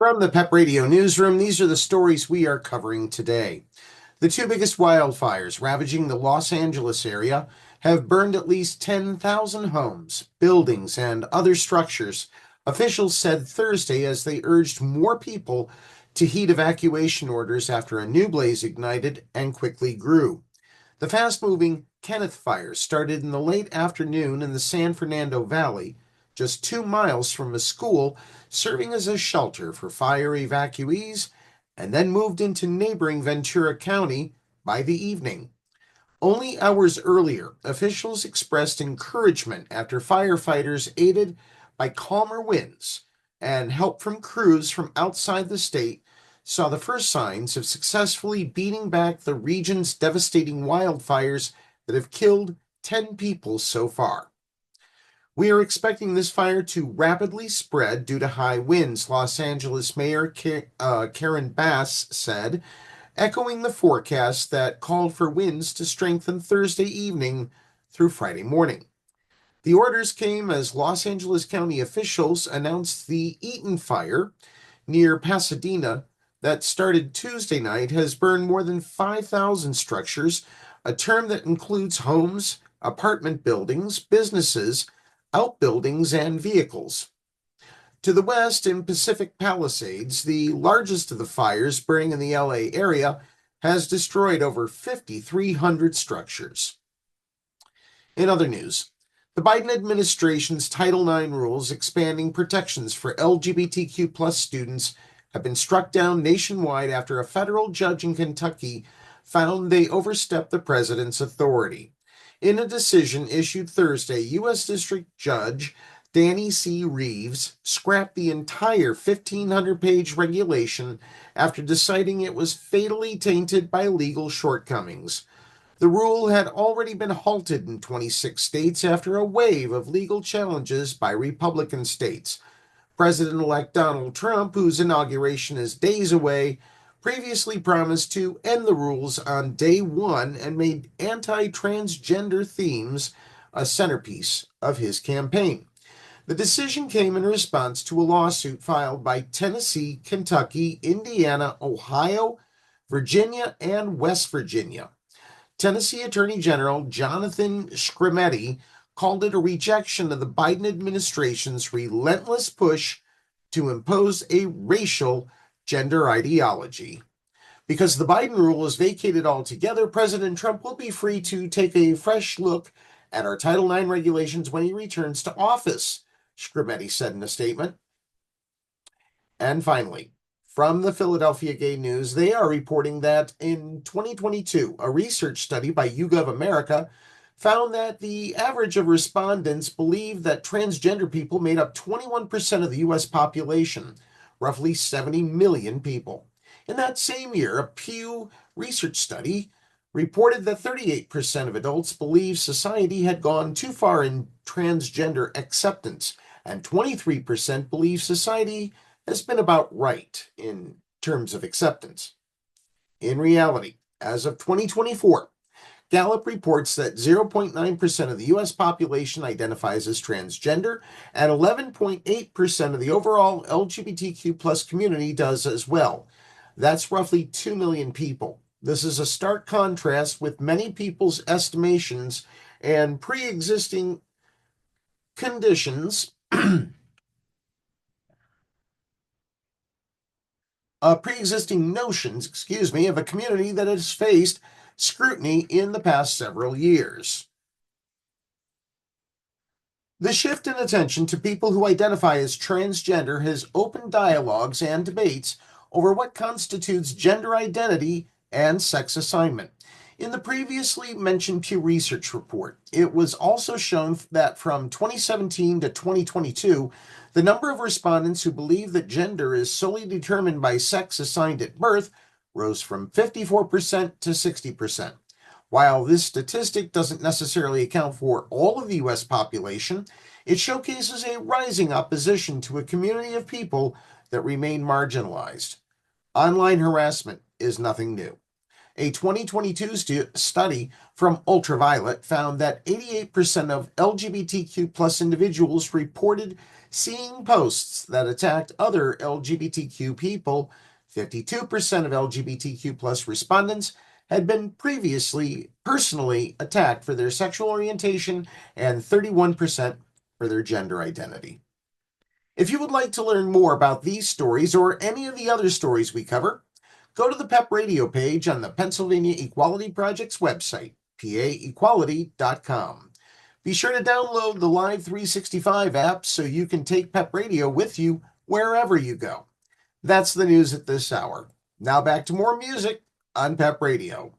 From the Pep Radio Newsroom, these are the stories we are covering today. The two biggest wildfires ravaging the Los Angeles area have burned at least 10,000 homes, buildings, and other structures, officials said Thursday as they urged more people to heed evacuation orders after a new blaze ignited and quickly grew. The fast-moving Kenneth Fire started in the late afternoon in the San Fernando Valley, just 2 miles from a school, serving as a shelter for fire evacuees, and then moved into neighboring Ventura County by the evening. Only hours earlier, officials expressed encouragement after firefighters, aided by calmer winds and help from crews from outside the state, saw the first signs of successfully beating back the region's devastating wildfires that have killed 10 people so far. We are expecting this fire to rapidly spread due to high winds, Los Angeles Mayor Karen Bass said, echoing the forecast that called for winds to strengthen Thursday evening through Friday morning. The orders came as Los Angeles County officials announced the Eaton Fire near Pasadena that started Tuesday night has burned more than 5,000 structures, a term that includes homes, apartment buildings, businesses, outbuildings, and vehicles. To the west, in Pacific Palisades, the largest of the fires burning in the LA area has destroyed over 5,300 structures. In other news, the Biden administration's Title IX rules expanding protections for LGBTQ plus students have been struck down nationwide after a federal judge in Kentucky found they overstepped the president's authority. In a decision issued Thursday, U.S. District Judge Danny C. Reeves scrapped the entire 1,500-page regulation after deciding it was fatally tainted by legal shortcomings. The rule had already been halted in 26 states after a wave of legal challenges by Republican states. President-elect Donald Trump, whose inauguration is days away, previously promised to end the rules on day one and made anti-transgender themes a centerpiece of his campaign. The decision came in response to a lawsuit filed by Tennessee, Kentucky, Indiana, Ohio, Virginia, and West Virginia. Tennessee Attorney General Jonathan Skrmetti called it a rejection of the Biden administration's relentless push to impose a racial gender ideology. Because the Biden rule is vacated altogether, President Trump will be free to take a fresh look at our Title IX regulations when he returns to office, Skrmetti said in a statement. And finally, from the Philadelphia Gay News, they are reporting that in 2022, a research study by YouGov America found that the average of respondents believed that transgender people made up 21% of the U.S. population, roughly 70 million people. In that same year, a Pew Research study reported that 38% of adults believed society had gone too far in transgender acceptance, and 23% believe society has been about right in terms of acceptance. In reality, as of 2024, Gallup reports that 0.9% of the U.S. population identifies as transgender, and 11.8% of the overall LGBTQ plus community does as well. That's roughly 2 million people. This is a stark contrast with many people's estimations and pre-existing conditions, pre-existing notions, of a community that has faced scrutiny in the past several years. The shift in attention to people who identify as transgender has opened dialogues and debates over what constitutes gender identity and sex assignment. In the previously mentioned Pew Research report, it was also shown that from 2017 to 2022, the number of respondents who believe that gender is solely determined by sex assigned at birth rose from 54% to 60%. While this statistic doesn't necessarily account for all of the U.S. population, it showcases a rising opposition to a community of people that remain marginalized. Online harassment is nothing new. A 2022 study from Ultraviolet found that 88% of LGBTQ plus individuals reported seeing posts that attacked other LGBTQ people. 52% of LGBTQ plus respondents had been previously personally attacked for their sexual orientation and 31% for their gender identity. If you would like to learn more about these stories or any of the other stories we cover, go to the PEP radio page on the Pennsylvania Equality Project's website, paequality.com. Be sure to download the Live 365 app so you can take PEP radio with you wherever you go. That's the news at this hour. Now back to more music on PEP Radio.